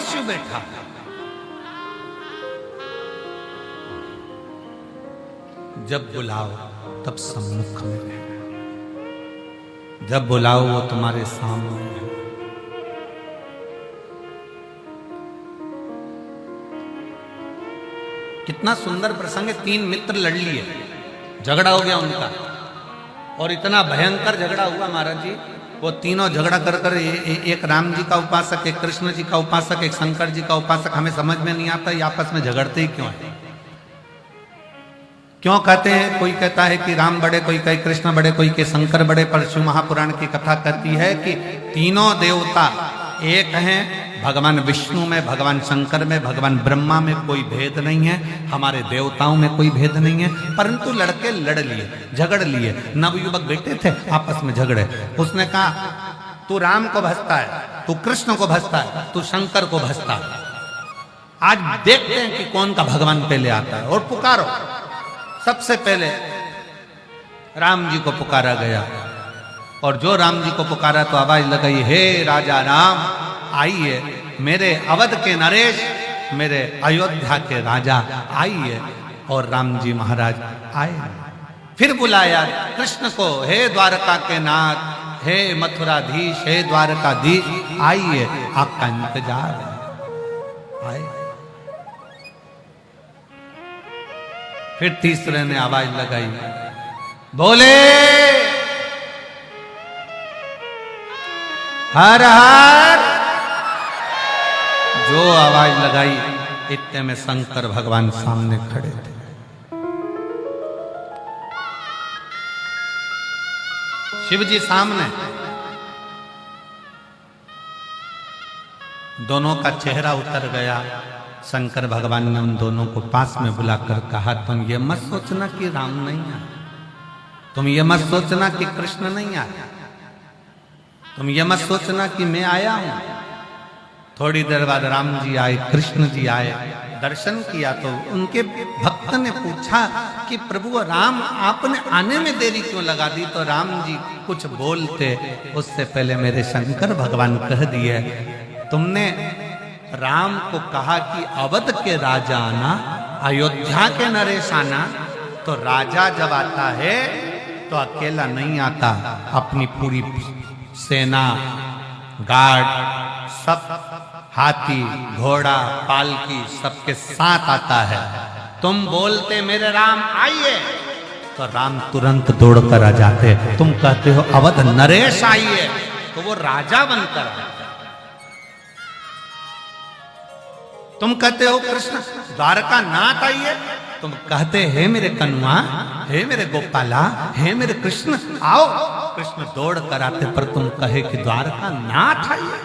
शिव बैठा। जब बुलाओ तब सम्मुख में है, जब बुलाओ वो तुम्हारे सामने है। कितना सुंदर प्रसंग है। 3 मित्र लड़ लिए, झगड़ा हो गया उनका, और इतना भयंकर झगड़ा हुआ महाराज जी। वो तीनों झगड़ा कर कर एक राम जी का उपासक, एक कृष्ण जी का उपासक, एक शंकर जी का उपासक, हमें समझ में नहीं आता ये आपस में झगड़ते ही क्यों है। क्यों कहते हैं, कोई कहता है कि राम बड़े, कोई कहे कृष्ण बड़े, कोई के शंकर बड़े, पर शिव महापुराण की कथा कहती है कि तीनों देवता एक हैं। भगवान विष्णु में, भगवान शंकर में, भगवान ब्रह्मा में कोई भेद नहीं है, हमारे देवताओं में कोई भेद नहीं है। परंतु लड़के लड़ लिए, झगड़ लिए। नवयुवक बेटे थे, आपस में झगड़े। उसने कहा तू राम को भजता है, तू कृष्ण को भजता है, तू शंकर को भजता है, आज देखते हैं कि कौन का भगवान पहले आता है, और पुकारो। सबसे पहले राम जी को पुकारा गया, और जो राम जी को पुकारा तो आवाज लगाई, हे राजा राम आइए, मेरे अवध के नरेश, मेरे अयोध्या के राजा आइए। और राम जी महाराज आए। फिर बुलाया कृष्ण को, हे द्वारका के नाथ, हे मथुराधीश, हे द्वारकाधीश आइए, आपका इंतजार है। आए। फिर तीसरे ने आवाज लगाई, बोले हर हर। जो आवाज लगाई, इतने में शंकर भगवान सामने खड़े थे। शिव जी सामने, दोनों का चेहरा उतर गया। शंकर भगवान ने उन दोनों को पास में बुलाकर कहा, तुम ये मत सोचना कि राम नहीं आया, तुम ये मत सोचना कि कृष्ण नहीं आया, तुम ये मत सोचना कि मैं आया हूं। थोड़ी देर बाद राम जी आए, कृष्ण जी आए, दर्शन किया तो उनके भक्त ने पूछा कि प्रभु राम आपने आने में देरी क्यों लगा दी। तो राम जी कुछ बोलते उससे पहले मेरे शंकर भगवान कह दिए, तुमने राम को कहा कि अवध के राजा आना, अयोध्या के नरेश आना, तो राजा जब आता है तो अकेला नहीं आता, अपनी पूरी सेना, गार्ड, सब हाथी, घोड़ा, पालकी सबके साथ आता है। तुम बोलते मेरे राम आइए, तो राम तुरंत दौड़कर आ जाते। तुम कहते हो अवध नरेश आइए, तो वो राजा बनकर आता। तुम कहते हो कृष्ण द्वारका नाथ आइए, तुम कहते हे मेरे कन्वा, हे मेरे गोपाला, हे मेरे कृष्ण आओ, कृष्ण दौड़ कर आते। पर तुम कहे कि द्वारका नाथ आइए,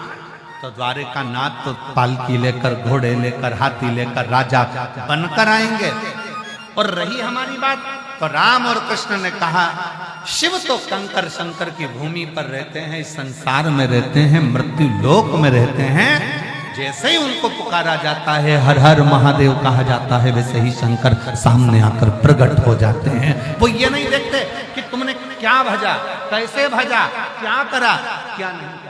तो द्वारका नाथ तो पालकी लेकर, घोड़े लेकर, हाथी लेकर राजा बनकर आएंगे। और रही हमारी बात, तो राम और कृष्ण ने कहा शिव तो कंकर शंकर की भूमि पर रहते हैं, इस संसार में रहते हैं, मृत्यु लोक में रहते हैं। जैसे ही उनको पुकारा जाता है, हर हर महादेव कहा जाता है, वैसे ही शंकर सामने आकर प्रकट हो जाते हैं। वो ये नहीं देखते कि तुमने क्या भजा, कैसे भजा, क्या करा, क्या नहीं करा।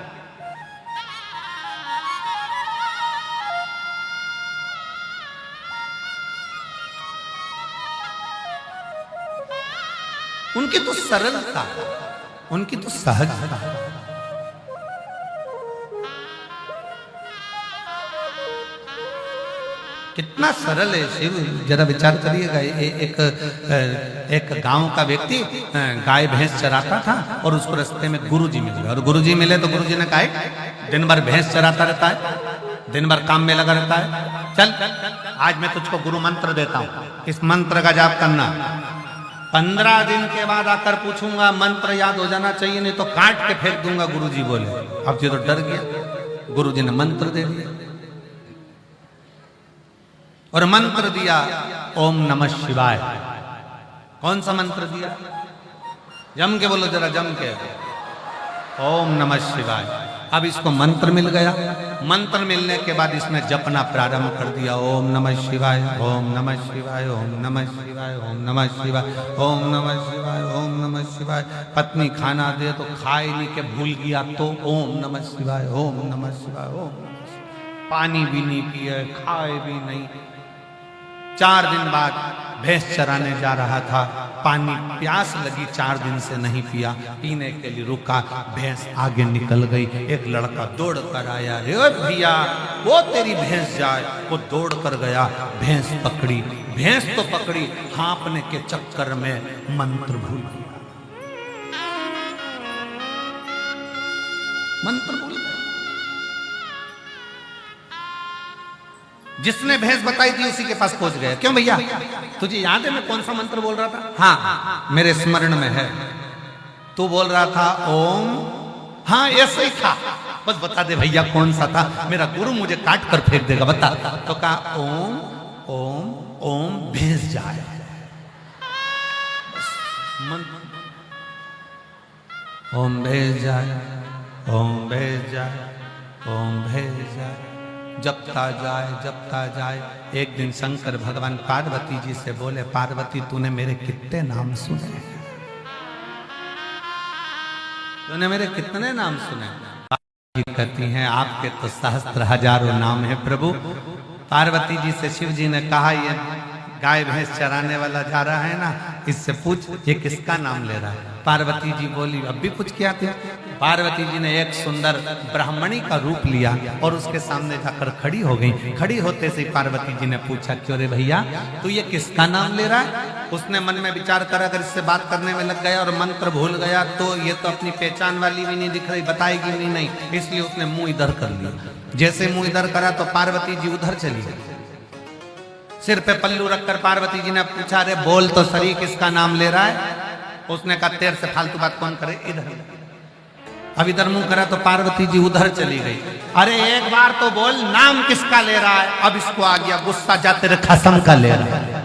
उनकी तो सरलता, उनकी तो सहजता। कितना सरल है शिव, जरा विचार करिएगा। एक गांव का व्यक्ति गाय भैंस चराता था, और उसको रास्ते में गुरुजी मिले, और गुरुजी मिले तो गुरुजी ने कहा दिन भर भैंस चराता रहता है, दिन भर काम में लगा रहता है, चल आज मैं तुझको गुरु मंत्र देता हूं, इस मंत्र का जाप करना। 15 दिन के बाद आकर पूछूंगा, मंत्र याद हो जाना चाहिए, नहीं तो काट के फेंक दूंगा। गुरुजी बोले। अब जी तो डर गया। गुरुजी ने मंत्र दे दिया, और मंत्र दिया ओम नमः शिवाय। कौन सा मंत्र दिया? जम के बोलो जरा, जम के, ओम नमः शिवाय। अब इसको मंत्र मिल गया। मंत्र मिलने के बाद इसने जपना प्रारंभ कर दिया, ओम नमः शिवाय, ओम नमः शिवाय, ओम नमः शिवाय, ओम नमः शिवाय, ओम नमः शिवाय, ओम नमः शिवाय। पत्नी खाना दे तो खाए नहीं के भूल गया, तो ओम नमः शिवाय, ओम नमः शिवाय, ओम नमः शिवाय। पानी भी नहीं पिए, खाए भी नहीं। 4 दिन बाद भैंस चराने जा रहा था, पानी प्यास लगी, 4 दिन से नहीं पिया, पीने के लिए रुका, भैंस आगे निकल गई। एक लड़का दौड़ कर आया, ए भैया वो तेरी भैंस जाए। वो दौड़ कर गया, भैंस पकड़ी, भैंस तो पकड़ी, हाँपने के चक्कर में मंत्र भूल गया, मंत्र भूल गया। जिसने भैंस बताई थी उसी के पास पहुंच गया। क्यों भैया, तुझे याद है मैं कौन सा मंत्र बोल रहा था? हाँ मेरे स्मरण में है। तू बोल रहा था ओम, हाँ ऐसे ही था, बस बता दे भैया कौन सा था, मेरा गुरु मुझे काट कर फेंक देगा, बता। तो कहा ओम ओम ओम भैंस जाए। ओम भैंस जाए, ओम भैंस जाए, ओम भैंस जाए, जपता जाए जपता जाए। एक दिन शंकर भगवान पार्वती जी से बोले, पार्वती तूने मेरे कितने नाम सुने, तूने मेरे कितने नाम सुने? पार्वती कहती हैं आपके तो सहस्त्र हजारों नाम है प्रभु। पार्वती जी से शिव जी ने कहा, ये गाय भैंस चराने वाला जा रहा है ना, इससे पूछ ये किसका नाम ले रहा है। पार्वती जी बोली अब भी कुछ क्या थे। पार्वती जी ने एक सुंदर ब्राह्मणी का रूप लिया और उसके सामने जाकर खड़ी हो गई। खड़ी होते से पार्वती जी ने पूछा, क्यों रे भैया तू ये किसका नाम ले रहा है? उसने मन में विचार करा, अगर इससे बात करने में लग गया और मंत्र भूल गया तो ये तो अपनी पहचान वाली भी नहीं दिख रही, बताएगी भी नहीं, इसलिए उसने मुंह इधर कर लिया। जैसे मुंह इधर करा तो पार्वती जी उधर चली गई। सिर पे पल्लू रखकर पार्वती जी ने पूछा, अरे बोल तो सही किसका नाम ले रहा है? उसने कहा तेरे से फालतू बात कौन करे, इधर। अब इधर मुंह करा तो पार्वती जी उधर चली गई। अरे एक बार तो बोल नाम किसका ले रहा है? अब इसको आ गया गुस्सा, जा तेरे खसम का ले रहा है।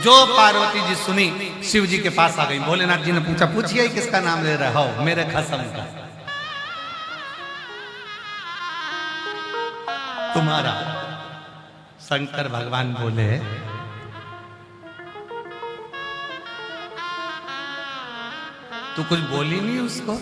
जो पार्वती जी सुनी शिव जी के पास आ गई। भोलेनाथ जी ने पूछा, पूछिए किसका नाम ले रहा हो? मेरे खसम का, तुम्हारा। शंकर भगवान बोले, तू कुछ बोली नहीं उसको?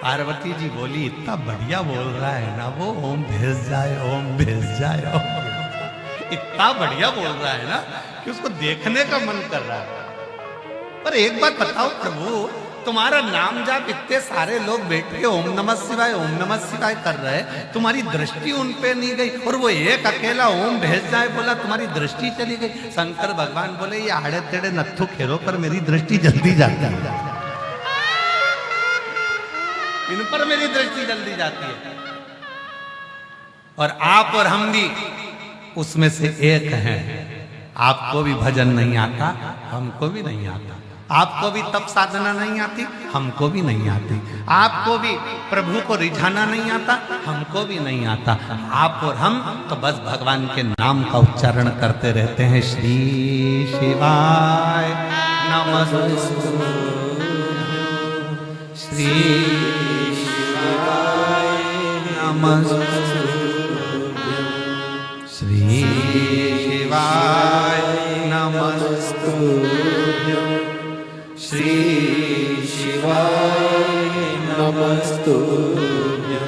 पार्वती जी बोली, इतना बढ़िया बोल रहा है ना वो, ओम भेज जाए, ओम भेज जाए, ओम भेज जाए। इतना बढ़िया बोल रहा है ना कि उसको देखने का मन कर रहा है। पर एक बात बताओ प्रभु, तुम्हारा नाम जाप इतने सारे लोग बैठ के ओम नमः शिवाय, ओम नमः शिवाय कर रहे, तुम्हारी दृष्टि उन पे नहीं गई, और वो एक अकेला ओम भेज जाए बोला, तुम्हारी दृष्टि चली गई। शंकर भगवान बोले, ये आड़े तेड़े नत्थु खेरों पर मेरी दृष्टि जल्दी जाती है, इन पर मेरी दृष्टि जल्दी जाती है। और आप और हम भी उसमें से एक हैं। आपको भी भजन नहीं आता, हमको भी नहीं आता। आपको भी तप साधना नहीं आती, हमको भी नहीं आती। आपको भी प्रभु को रिझाना नहीं आता, हमको भी नहीं आता। आप और हम तो बस भगवान के नाम का उच्चारण करते रहते हैं। श्री शिवाय नमस्तु, श्री शिवाय नमस्तु, श्री शिवाय नमस्तु, श्री शिवाय नमस्तुभ्यं,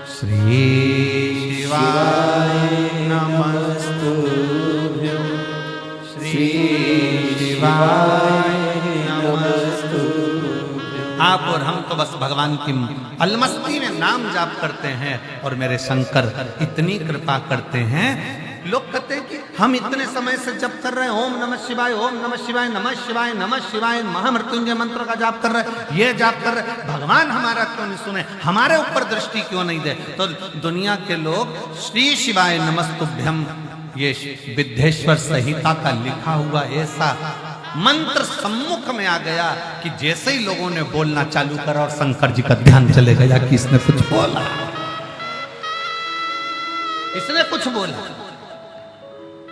श्री शिवाय नमस्तुभ्यं, श्री शिवाय नमस्तुभ्यं। आप और हम तो बस भगवान की अलमस्ती में नाम जाप करते हैं और मेरे शंकर इतनी कृपा करते हैं। लोग कहते हैं कि हम इतने समय से जप कर रहे हैं, ओम नमः शिवाय, ओम नमः शिवाय, नमः शिवाय, नमः शिवाय, महामृत्युंजय मंत्र का जाप कर रहे हैं, ये जाप कर रहे हैं, भगवान हमारा क्यों नहीं सुने, हमारे ऊपर दृष्टि क्यों नहीं दे? तो दुनिया के लोग श्री शिवाय नमस्तुभ्यम, ये विद्येश्वर संहिता का लिखा हुआ ऐसा मंत्र सम्मुख में आ गया कि जैसे ही लोगों ने बोलना चालू करा और शंकर जी का ध्यान चले गया कि इसने कुछ बोला, इसने कुछ बोला,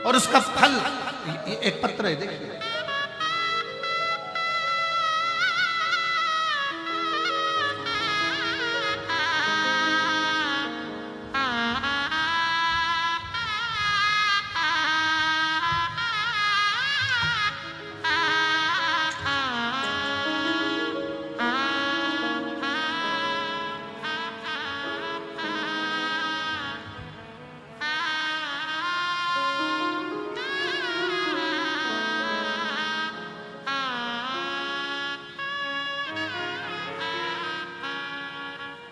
और उसका फल एक पत्र है, देखिए।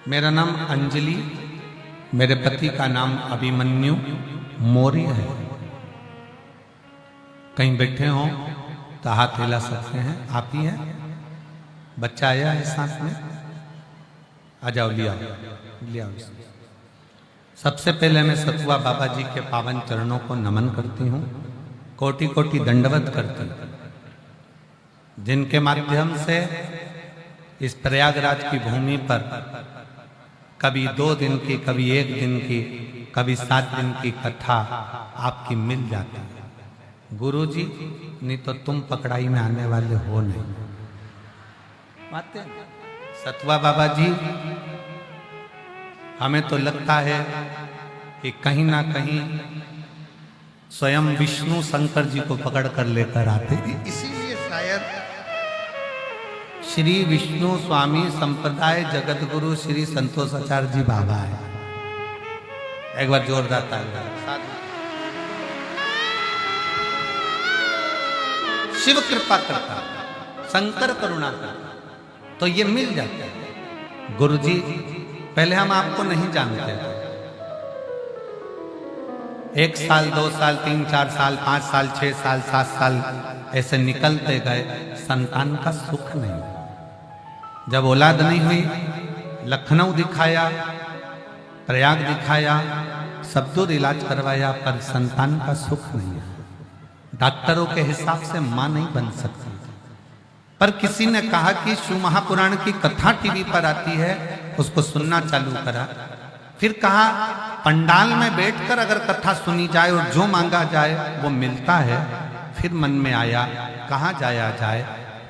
मेरा नाम अंजलि, मेरे पति का नाम अभिमन्यु मौर्य है। कहीं बैठे हो तो हाथ हिला सकते हैं। आप ही हैं? बच्चा आया है साथ में? आ जाओ, लिया लिया। सबसे पहले मैं सतुआ बाबा जी के पावन चरणों को नमन करती हूँ, कोटि कोटि दंडवत करती हूँ, जिनके माध्यम से इस प्रयागराज की भूमि पर कभी 2 दिन की, कभी 1 दिन की, कभी 7 दिन की कथा आपकी मिल जाती है। गुरु जी, नहीं तो तुम पकड़ाई में आने वाले हो नहीं। सतुआ बाबा जी, हमें तो लगता है कि कहीं ना कहीं स्वयं विष्णु शंकर जी को पकड़ कर लेकर आते, इसीलिए शायद श्री विष्णु स्वामी संप्रदाय जगत गुरु श्री संतोषाचार्य जी बाबा है। एक बार जोरदार तालियां। शिव कृपा करता, शंकर करुणा करता, तो ये मिल जाता है। गुरु जी, पहले हम आपको नहीं जानते थे। 1 साल, 2 साल, 3, 4 साल, 5 साल, 6 साल, 7 साल ऐसे निकलते गए, संतान का सुख नहीं। जब औलाद नहीं हुई, लखनऊ दिखाया, प्रयाग दिखाया, सब दूर इलाज करवाया, पर संतान का सुख नहीं है। डॉक्टरों के हिसाब से मां नहीं बन सकती। पर किसी ने कहा कि शिव महापुराण की कथा टीवी पर आती है, उसको सुनना चालू करा। फिर कहा पंडाल में बैठकर अगर कथा सुनी जाए और जो मांगा जाए वो मिलता है। फिर मन में आया कहाँ जाया जाए।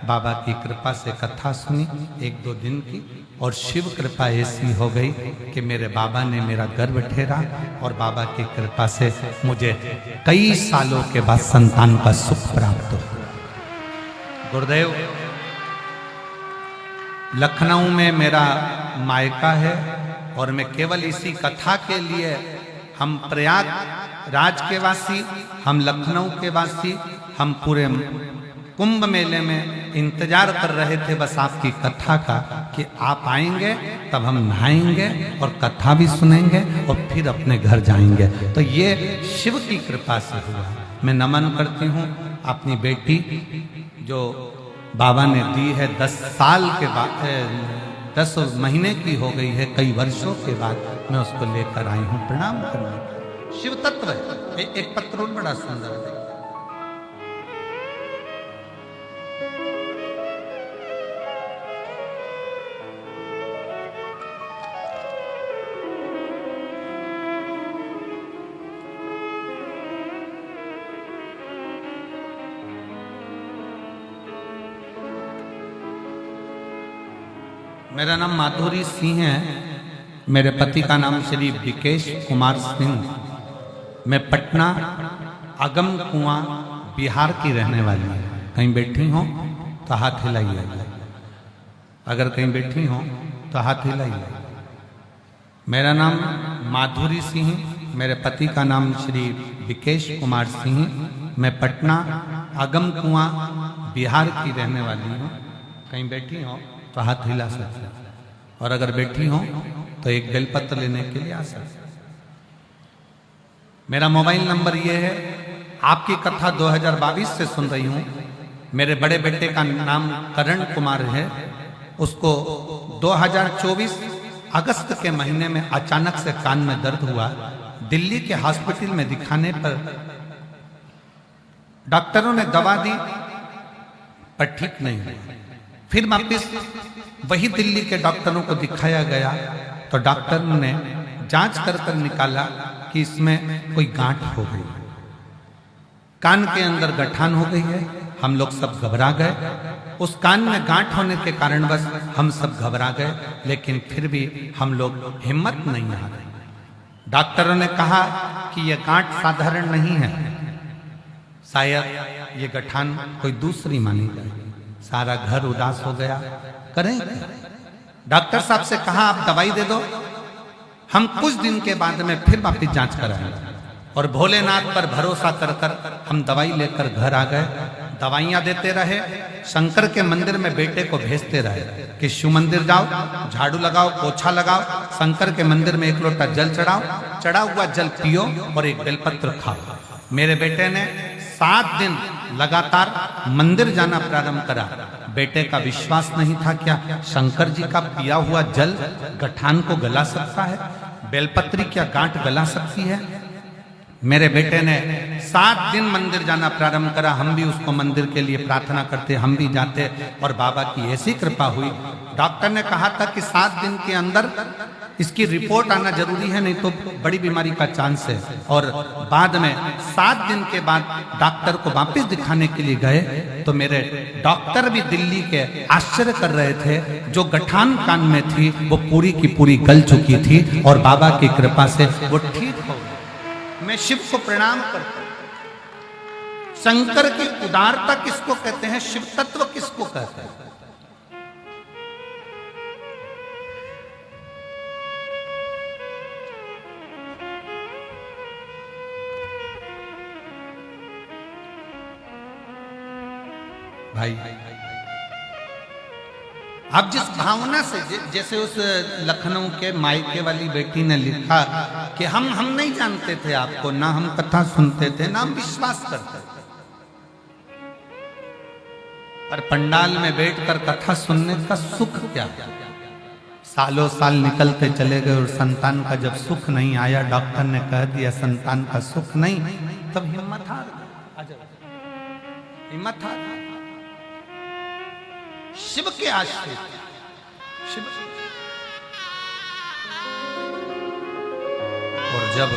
बाबा की कृपा से कथा सुनी 1-2 दिन की, और शिव कृपा ऐसी हो गई कि मेरे बाबा ने मेरा गर्भ ठहरा, और बाबा की कृपा से मुझे कई सालों के बाद संतान का सुख प्राप्त हुआ। गुरुदेव, लखनऊ में मेरा मायका है, और मैं केवल इसी कथा के लिए, हम प्रयाग राज के वासी, हम लखनऊ के वासी, हम पूरे कुंभ मेले में इंतजार कर रहे थे बस आपकी कथा का, कि आप आएंगे तब हम नहाएंगे और कथा भी सुनेंगे और फिर अपने घर जाएंगे। तो ये शिव की कृपा से हुआ। मैं नमन करती हूँ अपनी बेटी जो बाबा ने दी है। 10 साल के बाद, 10 महीने की हो गई है, कई वर्षों के बाद मैं उसको लेकर आई हूँ प्रणाम करने। शिव तत्व है। एक पत्र बड़ा सुंदर है। मेरा नाम माधुरी सिंह है। मेरे पति का नाम श्री विकेश कुमार सिंह। मैं पटना अगम कुआं बिहार की रहने वाली है। कहीं बैठी हो तो हाथ हिलाइए। अगर कहीं बैठी हो तो हाथ हिलाइए। मेरा नाम माधुरी सिंह, मेरे पति का नाम श्री विकेश कुमार सिंह। मैं पटना अगम कुआं बिहार की रहने वाली हूँ। कहीं बैठी हो तो हाथ हिला सकते, और अगर बैठी हो तो एक बेलपत्र लेने के लिए आ सकते। मेरा मोबाइल नंबर ये है। आपकी कथा 2022 से सुन रही हूँ। मेरे बड़े बेटे का नाम करण कुमार है। उसको 2024 अगस्त के महीने में अचानक से कान में दर्द हुआ। दिल्ली के हॉस्पिटल में दिखाने पर डॉक्टरों ने दवा दी, पर ठीक नहीं हुआ। फिर वापिस वही दिल्ली के डॉक्टरों को दिखाया गया, तो डॉक्टर ने जांच कर निकाला कि इसमें कोई गांठ हो गई, कान के अंदर गठान हो गई है। हम लोग सब घबरा गए। उस कान में गांठ होने के कारण बस हम सब घबरा गए, लेकिन फिर भी हम लोग हिम्मत नहीं हारे। डॉक्टरों ने कहा कि यह गांठ साधारण नहीं है, शायद ये गठान कोई दूसरी मानी जाए। सारा घर उदास हो गया। करें? डॉक्टर साहब से कहा आप दवाई दे दो, हम कुछ दिन के बाद में फिर वापिस जांच कराएंगे। और भोलेनाथ पर भरोसा कर हम दवाई लेकर घर आ गए। दवाइयां देते रहे, शंकर के मंदिर में बेटे को भेजते रहे कि शिव मंदिर जाओ, झाड़ू लगाओ, पोछा लगाओ, शंकर के मंदिर में 1 लोटा जल चढ़ाओ, चढ़ा हुआ जल पियो और एक बेलपत्र खाओ। मेरे बेटे ने 7 दिन लगातार मंदिर जाना प्रारंभ करा। बेटे का विश्वास नहीं था क्या शंकर जी का पिया हुआ जल गठान को गला सकता है, बेलपत्री क्या गांठ गला सकती है। मेरे बेटे ने 7 दिन मंदिर जाना प्रारंभ करा। हम भी उसको मंदिर के लिए प्रार्थना करते, हम भी जाते और बाबा की ऐसी कृपा हुई। डॉक्टर ने कहा था कि 7 दिन के अंदर इसकी रिपोर्ट आना जरूरी है, नहीं तो बड़ी बीमारी का चांस है। और बाद में 7 दिन के बाद डॉक्टर को वापस दिखाने के लिए गए तो मेरे डॉक्टर भी दिल्ली के आश्चर्य कर रहे थे। जो गठान कान में थी वो पूरी की पूरी गल चुकी थी और बाबा की कृपा से वो ठीक हो गई। मैं शिव को प्रणाम करता हूं। शंकर की उदारता किसको कहते हैं, शिव तत्व किसको कहते हैं। भाई अब जिस भावना से, जैसे उस लखनऊ के मायके वाली बेटी ने लिखा कि हम नहीं जानते थे आपको, ना हम कथा सुनते थे, ना हम विश्वास करते थे, पर पंडाल में बैठकर कथा सुनने का सुख क्या। सालों साल निकलते चले गए और संतान का जब सुख नहीं आया, डॉक्टर ने कह दिया संतान का सुख नहीं, तब हिम्मत हार गई, हिम्मत हार। शिव के आश्रित, शिव। और जब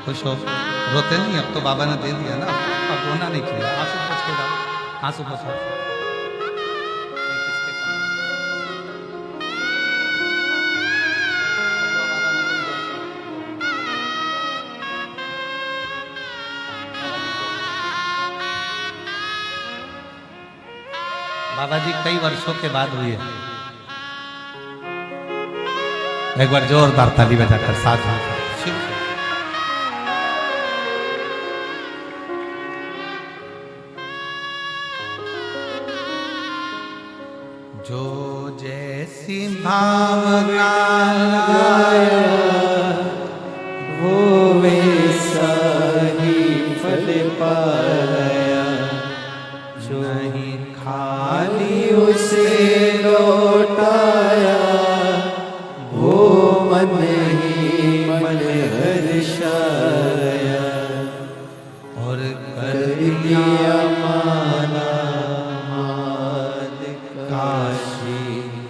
खुश हो, रोते नहीं, अब तो बाबा ने दे दिया ना, अब रोना नहीं चाहिए। आंसू पोंछ के जाओ, आंसू पोंछ। बाबा जी कई वर्षों के बाद हुई है। एक बार जोरदार ताली बजाकर साथ में शिव। जो जैसी भावना वो वैसा ही फल पाया, जो नहीं खाली उसे लौटाया, वो मन ही मन हर्षाया, और कर दिया माला काशी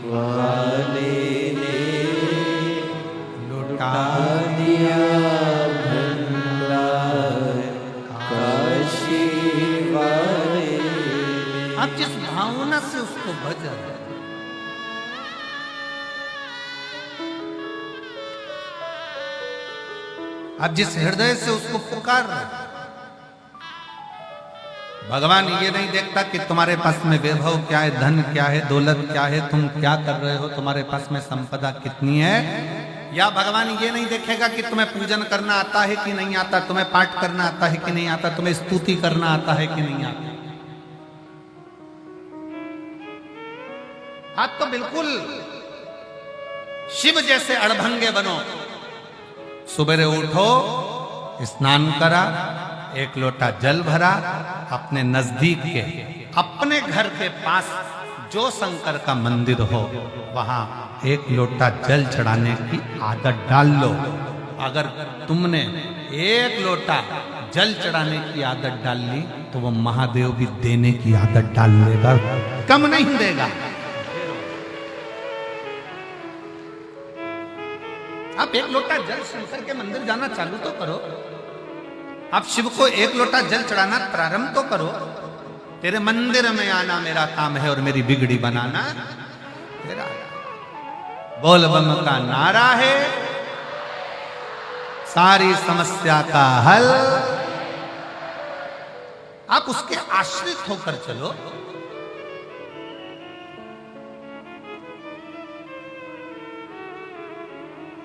वाले ने, लुटा दिया भंडार काशी वाले ने। आप जिस भावना से उसको भजन, आप जिस हृदय से उसको पुकार रहे, भगवान ये नहीं देखता कि तुम्हारे पास में वैभव क्या है, धन क्या है, दौलत क्या है, तुम क्या कर रहे हो, तुम्हारे पास में संपदा कितनी है। या भगवान ये नहीं देखेगा कि तुम्हें पूजन करना आता है कि नहीं आता, तुम्हें पाठ करना आता है कि नहीं आता, तुम्हें स्तुति करना आता है कि नहीं आता। हाँ, तो बिल्कुल शिव जैसे अड़भंगे बनो। सुबह उठो, स्नान करा, 1 लोटा जल भरा, अपने नजदीक के, अपने घर के पास जो शंकर का मंदिर हो वहां 1 लोटा जल चढ़ाने की आदत डाल लो। अगर तुमने 1 लोटा जल चढ़ाने की आदत डाल ली तो वो महादेव भी देने की आदत डाल लेगा, कम नहीं देगा। आप 1 लोटा जल शंकर के मंदिर जाना चालू तो करो। अब शिव को एक लोटा जल चढ़ाना प्रारंभ तो करो। तेरे मंदिर में आना मेरा काम है और मेरी बिगड़ी बनाना तेरा। बोल बम का नारा है सारी समस्या का हल। आप उसके आश्रित होकर चलो।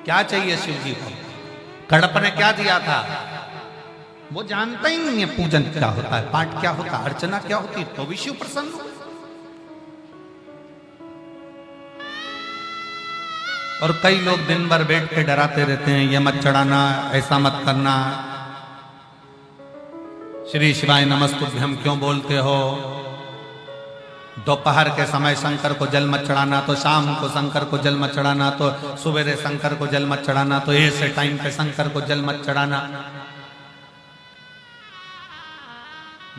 क्या चाहिए शिव जी को? कड़प ने क्या दिया था? वो जानता ही नहीं है पूजन क्या होता है, पाठ क्या होता है, अर्चना क्या होती है, तो भी शिव प्रसन्न हो। और कई लोग दिन भर बैठ के डराते रहते हैं, ये मत चढ़ाना, ऐसा मत करना, श्री शिवाय नमस्तुभ्यम क्यों बोलते हो, दोपहर के समय शंकर को जल मत चढ़ाना, तो शाम को शंकर को जल मत चढ़ाना, तो सुबह शंकर को जल मत चढ़ाना, तो ऐसे टाइम पे शंकर को जल मत चढ़ाना।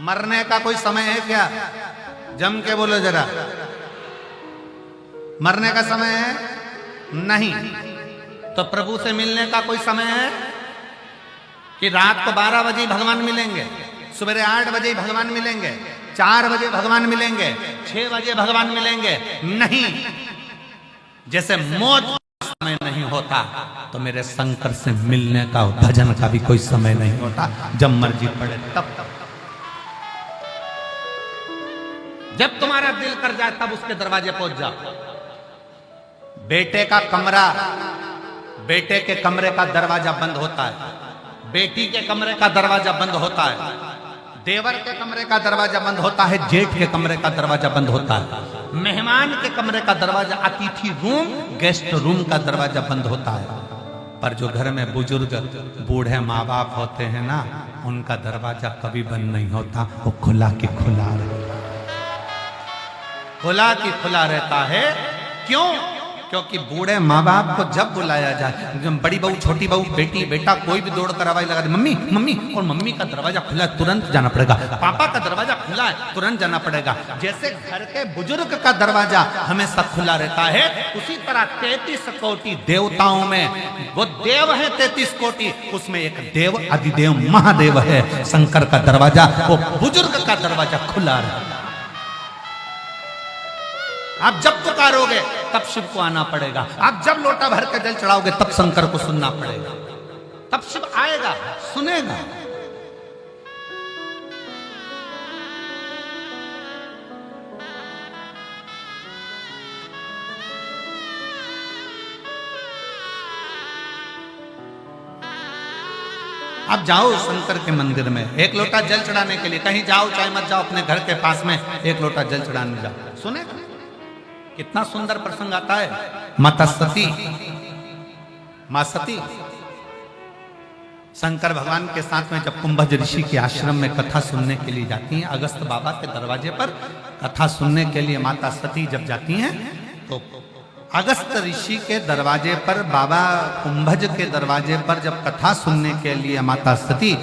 मरने का कोई समय है क्या? जम के बोलो जरा, मरने का समय है? नहीं। तो प्रभु से मिलने का कोई समय है कि रात को 12 बजे भगवान मिलेंगे, सुबह 8 बजे भगवान मिलेंगे, 4 बजे भगवान मिलेंगे, 6 बजे भगवान मिलेंगे? नहीं। जैसे मौत का समय नहीं होता तो मेरे शंकर से मिलने का, भजन का भी कोई समय नहीं होता। जब मर्जी पड़े तब, जब तुम्हारा दिल कर जाए तब उसके दरवाजे पहुंच जाओ। बेटे का कमरा, बेटे के कमरे का दरवाजा बंद होता है, बेटी के कमरे का दरवाजा बंद होता है, देवर के कमरे का दरवाजा बंद होता है, जेठ के कमरे का दरवाजा बंद होता है, मेहमान के कमरे का दरवाजा, अतिथि रूम, गेस्ट रूम का दरवाजा बंद होता है। पर जो घर में बुजुर्ग बूढ़े माँ बाप होते हैं ना, उनका दरवाजा कभी बंद नहीं होता, वो खुला की खुला रहता है, खुला की खुला रहता है। क्यों? क्योंकि बूढ़े माँ बाप को जब बुलाया जाए, जब बड़ी बहू, छोटी बहू, बेटी, बेटा कोई भी दौड़ कर आवाज लगा दे, मम्मी मम्मी, और मम्मी का दरवाजा खुला है, तुरंत जाना पड़ेगा। पापा का दरवाजा खुला है, तुरंत जाना पड़ेगा। जैसे घर के बुजुर्ग का दरवाजा हमेशा खुला रहता है, उसी तरह 33 कोटि देवताओं में वो देव है 33 कोटि, उसमें एक देव अधिदेव महादेव है, शंकर का दरवाजा, वो बुजुर्ग का दरवाजा खुला रहता है। आप जब पुकारोगे तब शिव को आना पड़ेगा, आप जब लोटा भर के जल चढ़ाओगे तब शंकर को सुनना पड़ेगा, तब शिव आएगा, सुनेगा। आप जाओ शंकर के मंदिर में एक लोटा जल चढ़ाने के लिए, कहीं जाओ चाहे मत जाओ, अपने घर के पास में एक लोटा जल चढ़ाने जाओ, सुनेगा। कितना सुंदर प्रसंग आता है। माता सती, मां सती शंकर भगवान के साथ में जब कुंभज ऋषि के आश्रम में कथा सुनने के लिए जाती हैं, अगस्त बाबा के दरवाजे पर कथा सुनने के लिए माता सती जब जाती हैं, तो अगस्त ऋषि के दरवाजे पर, बाबा कुंभज के दरवाजे पर जब कथा सुनने के लिए माता सती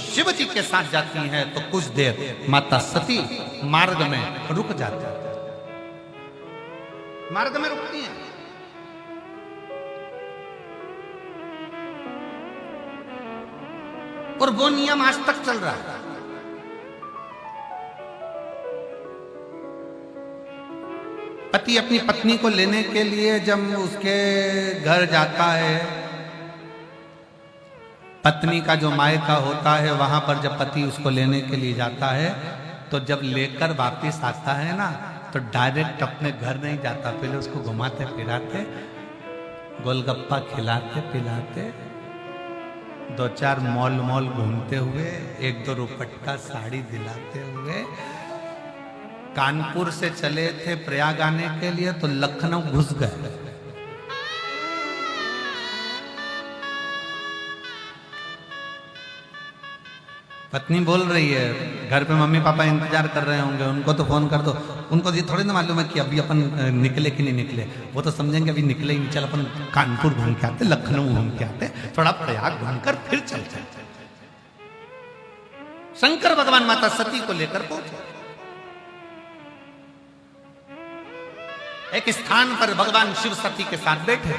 शिव जी के साथ जाती हैं, तो कुछ देर माता सती मार्ग में रुक जाती है, मार्ग में रुकती हैं। और वो नियम आज तक चल रहा है। पति अपनी पत्नी को लेने के लिए जब उसके घर जाता है, पत्नी का जो मायका होता है वहां पर जब पति उसको लेने के लिए जाता है, तो जब लेकर वापिस आता है ना, तो डायरेक्ट अपने घर नहीं जाता, पहले उसको घुमाते फिराते, गोलगप्पा खिलाते पिलाते, 2-4 मॉल घूमते हुए, 1-2 रुपट्टा साड़ी दिलाते हुए, कानपुर से चले थे प्रयाग आने के लिए, तो लखनऊ घुस गए। पत्नी बोल रही है, घर पे मम्मी पापा इंतजार कर रहे होंगे, उनको तो फोन कर दो। उनको ये थोड़ी ना मालूम है कि अभी अपन निकले कि नहीं निकले, वो तो समझेंगे अभी निकले ही नहीं, चल अपन कानपुर घूम के आते, लखनऊ घूम के आते, थोड़ा प्रयाग घूमकर फिर चलते। शंकर भगवान माता सती को लेकर पहुंचे। एक स्थान पर भगवान शिव सती के साथ बैठे।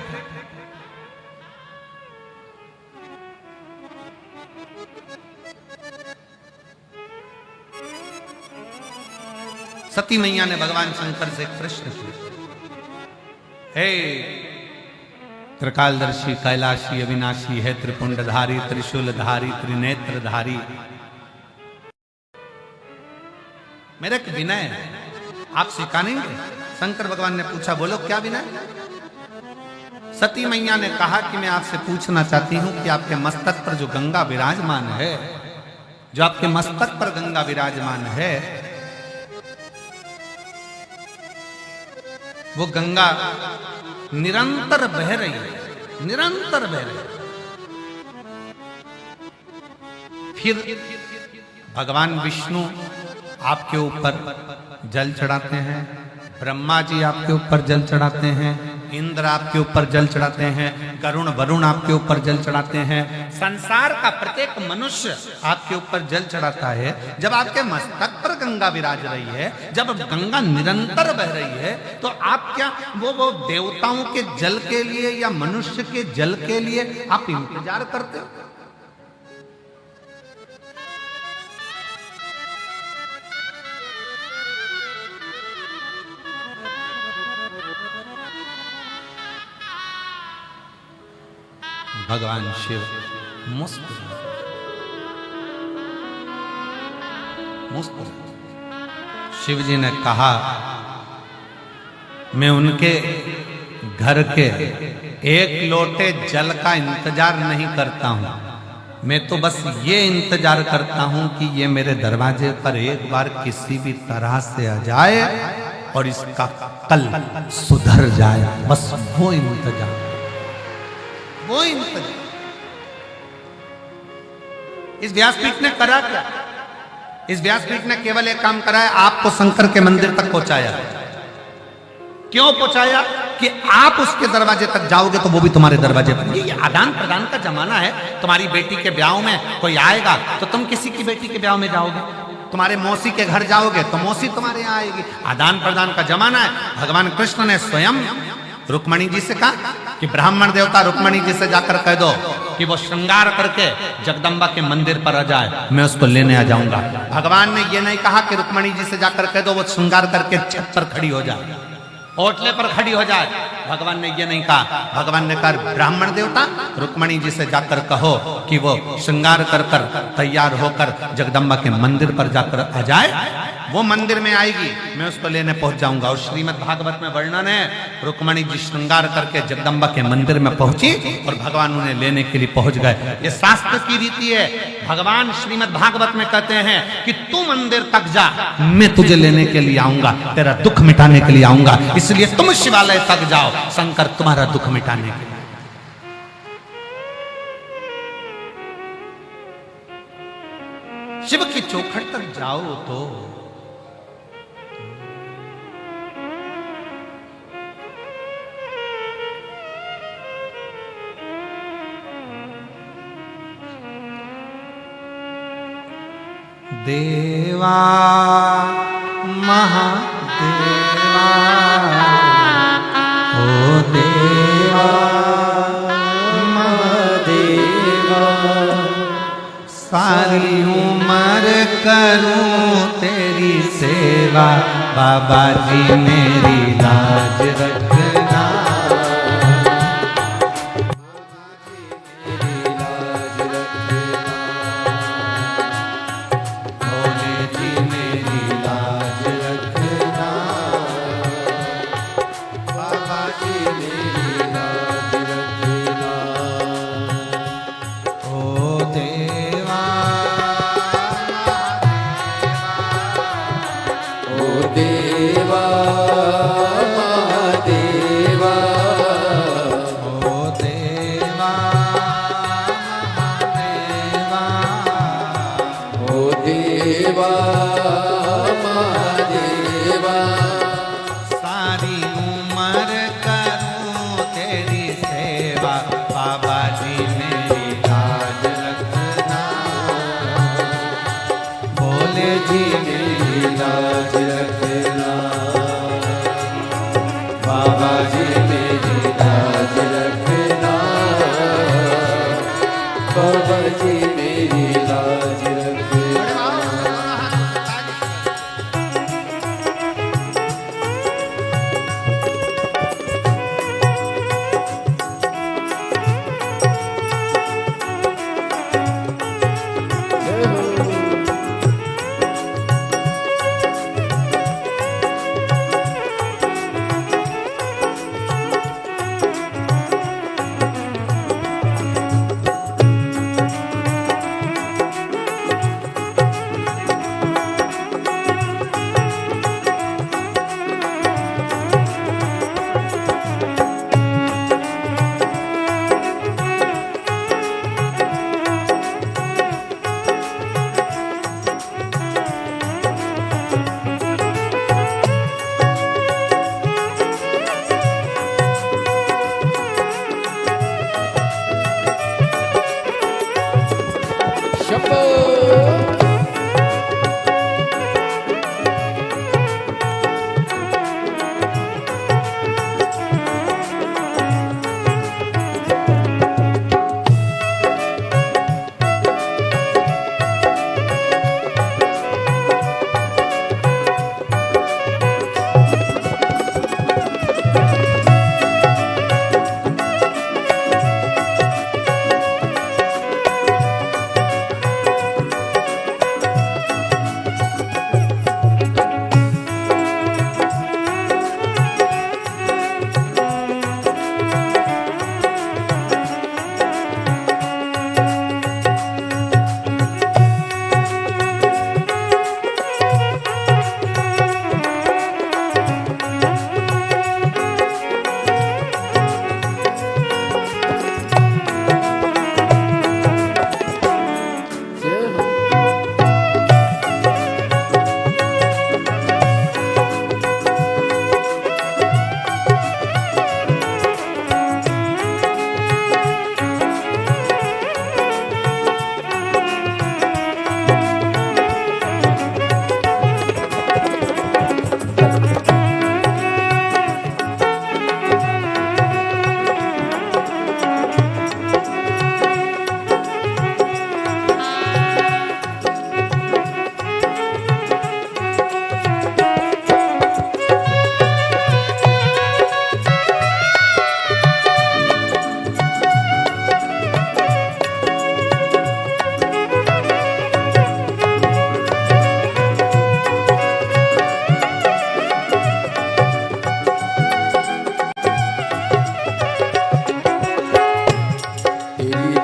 सती मैया ने भगवान शंकर से कृष्ण पूछा, हे त्रिकालदर्शी कैलाशी अविनाशी है त्रिपुंडधारी त्रिशूलधारी त्रिनेत्रधारी, मेरा एक विनय है, आप सिखाएंगे? शंकर भगवान ने पूछा, बोलो क्या विनय? सती मैया ने कहा कि मैं आपसे पूछना चाहती हूं कि आपके मस्तक पर जो गंगा विराजमान है, जो आपके मस्तक पर गंगा विराजमान है, वो गंगा निरंतर बह रही है, निरंतर बह रही है। फिर भगवान विष्णु आपके ऊपर जल चढ़ाते हैं, ब्रह्मा जी आपके ऊपर जल चढ़ाते हैं, इंद्र आपके ऊपर जल चढ़ाते हैं, गरुण वरुण आपके ऊपर जल चढ़ाते हैं, संसार का प्रत्येक मनुष्य आपके ऊपर जल चढ़ाता है। जब आपके मस्तक पर गंगा विराज रही है, जब गंगा निरंतर बह रही है, तो आप क्या वो देवताओं के जल के लिए या मनुष्य के जल के लिए आप इंतजार करते हो? भगवान शिव मुस्कुराए, शिव जी ने कहा, मैं उनके घर के एक लोटे जल का इंतजार नहीं करता हूं, मैं तो बस ये इंतजार करता हूं कि ये मेरे दरवाजे पर एक बार किसी भी तरह से आ जाए और इसका कल सुधर जाए, बस वो इंतजार, वो इंतजार। इस व्यासपीठ ने करा क्या? इस व्यासपीठ ने केवल एक काम करा है, आपको शंकर के मंदिर तक पहुंचाया। क्यों पहुंचाया? कि आप उसके दरवाजे तक जाओगे तो वो भी तुम्हारे दरवाजे पर। ये आदान प्रदान का जमाना है। तुम्हारी बेटी के ब्याह में कोई आएगा तो तुम किसी की बेटी के ब्याह में जाओगे, तुम्हारे मौसी के घर जाओगे तो मौसी तुम्हारे यहाँ आएगी। आदान प्रदान का जमाना है। भगवान कृष्ण ने स्वयं रुक्मणी जी से कहा कि ब्राह्मण देवता रुक्मणी जी से जाकर कह दो कि वो श्रृंगार करके जगदम्बा के मंदिर पर आ जाए, मैं उसको लेने आ जाऊंगा। भगवान ने ये नहीं कहा कि रुक्मणी जी से जाकर कह दो वो श्रृंगार करके छत पर खड़ी हो जाए, ओटले पर खड़ी हो जाए। भगवान ने ये नहीं कहा। भगवान ने कहा ब्राह्मण देवता रुक्मणी जी से जाकर कहो कि वो श्रृंगार कर कर तैयार होकर जगदम्बा के मंदिर पर जाकर आ जाए, वो मंदिर में आएगी, मैं उसको लेने पहुंच जाऊंगा। और श्रीमद् भागवत में वर्णन है, रुक्मणी जी श्रृंगार करके जगदम्बा के मंदिर में पहुंची और भगवान उन्हें लेने के लिए पहुंच गए। ये शास्त्र की रीति है। भगवान श्रीमद् भागवत में कहते हैं कि तू मंदिर तक जा, मैं तुझे लेने के लिए आऊंगा, तेरा दुख मिटाने के लिए आऊंगा, इसलिए तुम शिवालय तक जाओ, शंकर तुम्हारा दुख मिटाने के लिए। शिव की चौखट तक जाओ तो देवा महादेवा, ओ देवा महादेवा, सारी उम्र करूं तेरी सेवा, बाबा जी मेरी लाज रखना। सारी उम्र करूं तेरी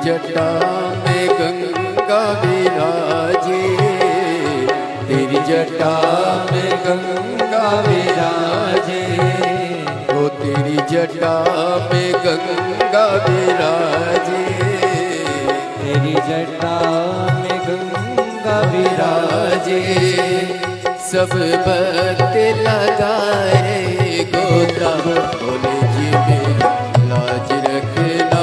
जटा में गंगा विराजे, तेरी जटा में गंगा विराजे, ओ तेरी जटा में गंगा विराजे, तेरी जटा में गंगा विराजे। सब भक्त लगाए गोता, बोले जी मेरी लाज रखना,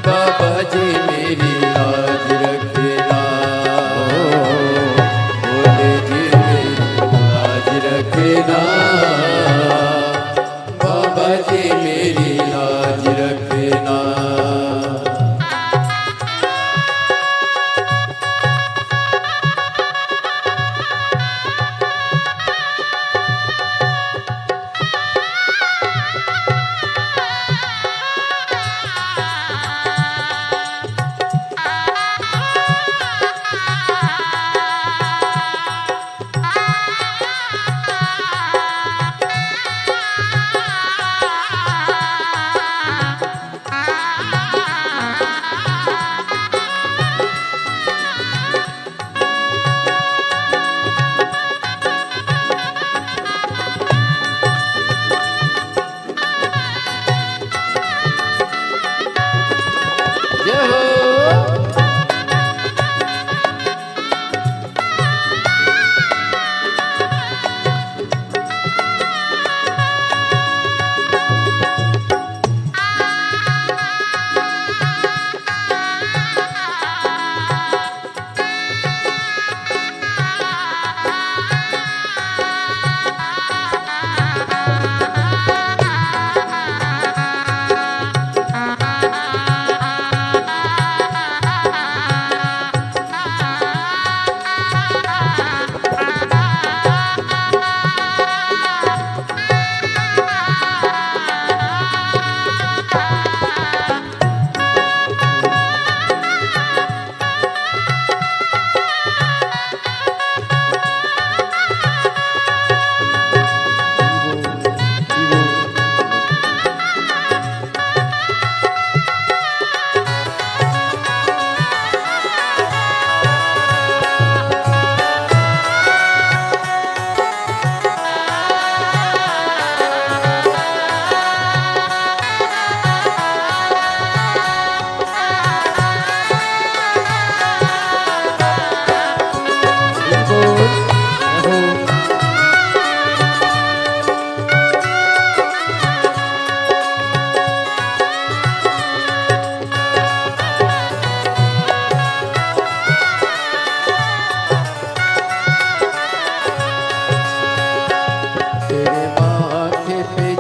बाबा जी मेरी लाज रखना, बोले जी मेरी लाज रखना, बाबा जी मेरी लाज रखना।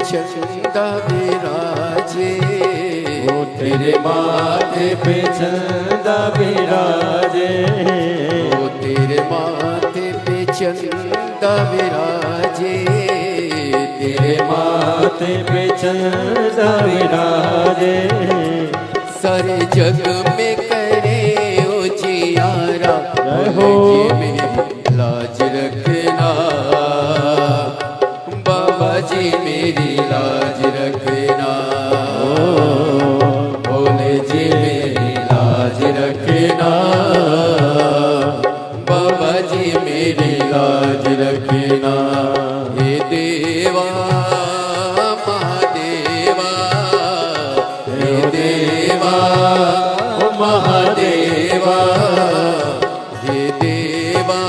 चंदा विराजे, ओ तेरे माथे पे चंदा विराजे, ओ तेरे माथे पे चंदा विराजे, तेरे माथे पे चंदा विराजे। सारे जग में करे उजियारा, हो मेरी लाज रखना, बाबा जी मेरी लाज रखना, भोले जी मेरी लाज रखना, बाबा जी मेरी लाज रखना। हे देवा महादेवा, हे देवा महादेवा, हे देवा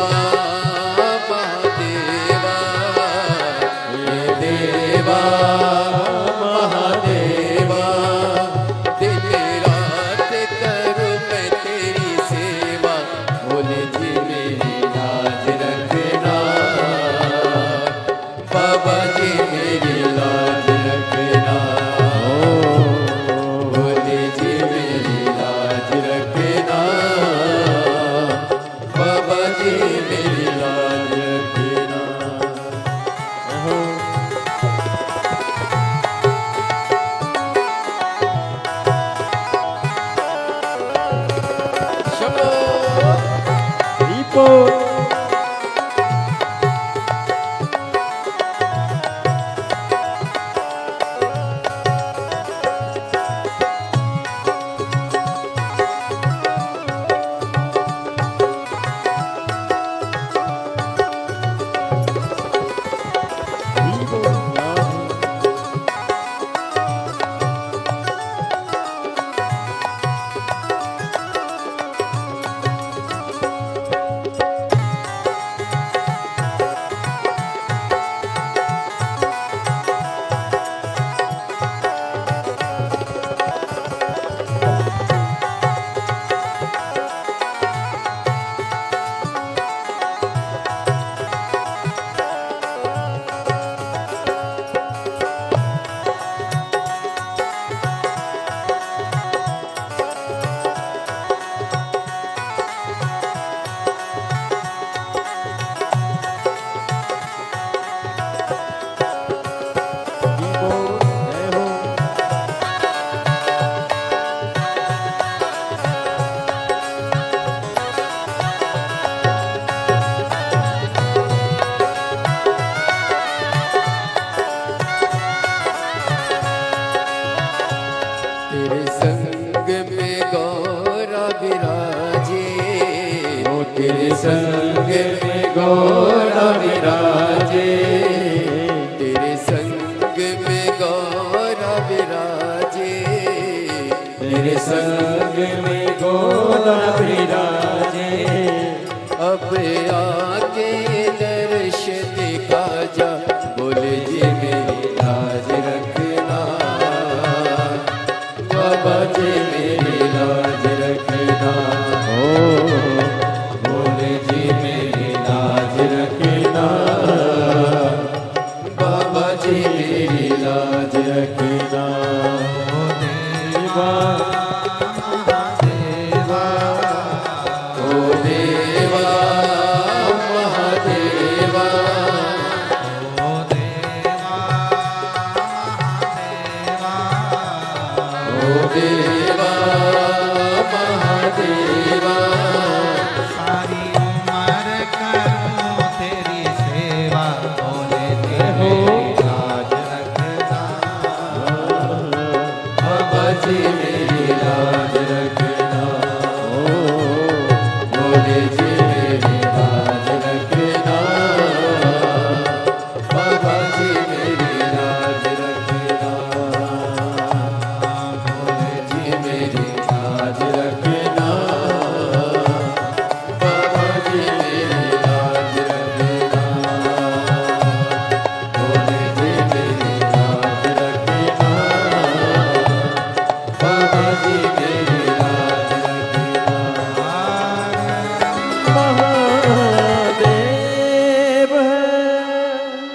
संग में गौरा विराजे, तेरे संग में गौरा विराजे, तेरे संग में गौरा विराजे। अब आके दर्श दिखा जा, बोले जी मेरी लाज रखना, बाबा जी मेरी लाज रखना, बोले जी मेरी लाज रखना, बाबा जी मेरी लाज रखना। ओ देवा महादेवा, ओ देवा महादेवा, सारी उम्र करूं तेरी सेवा, बोले तेरी लाज रखना, बाबा जी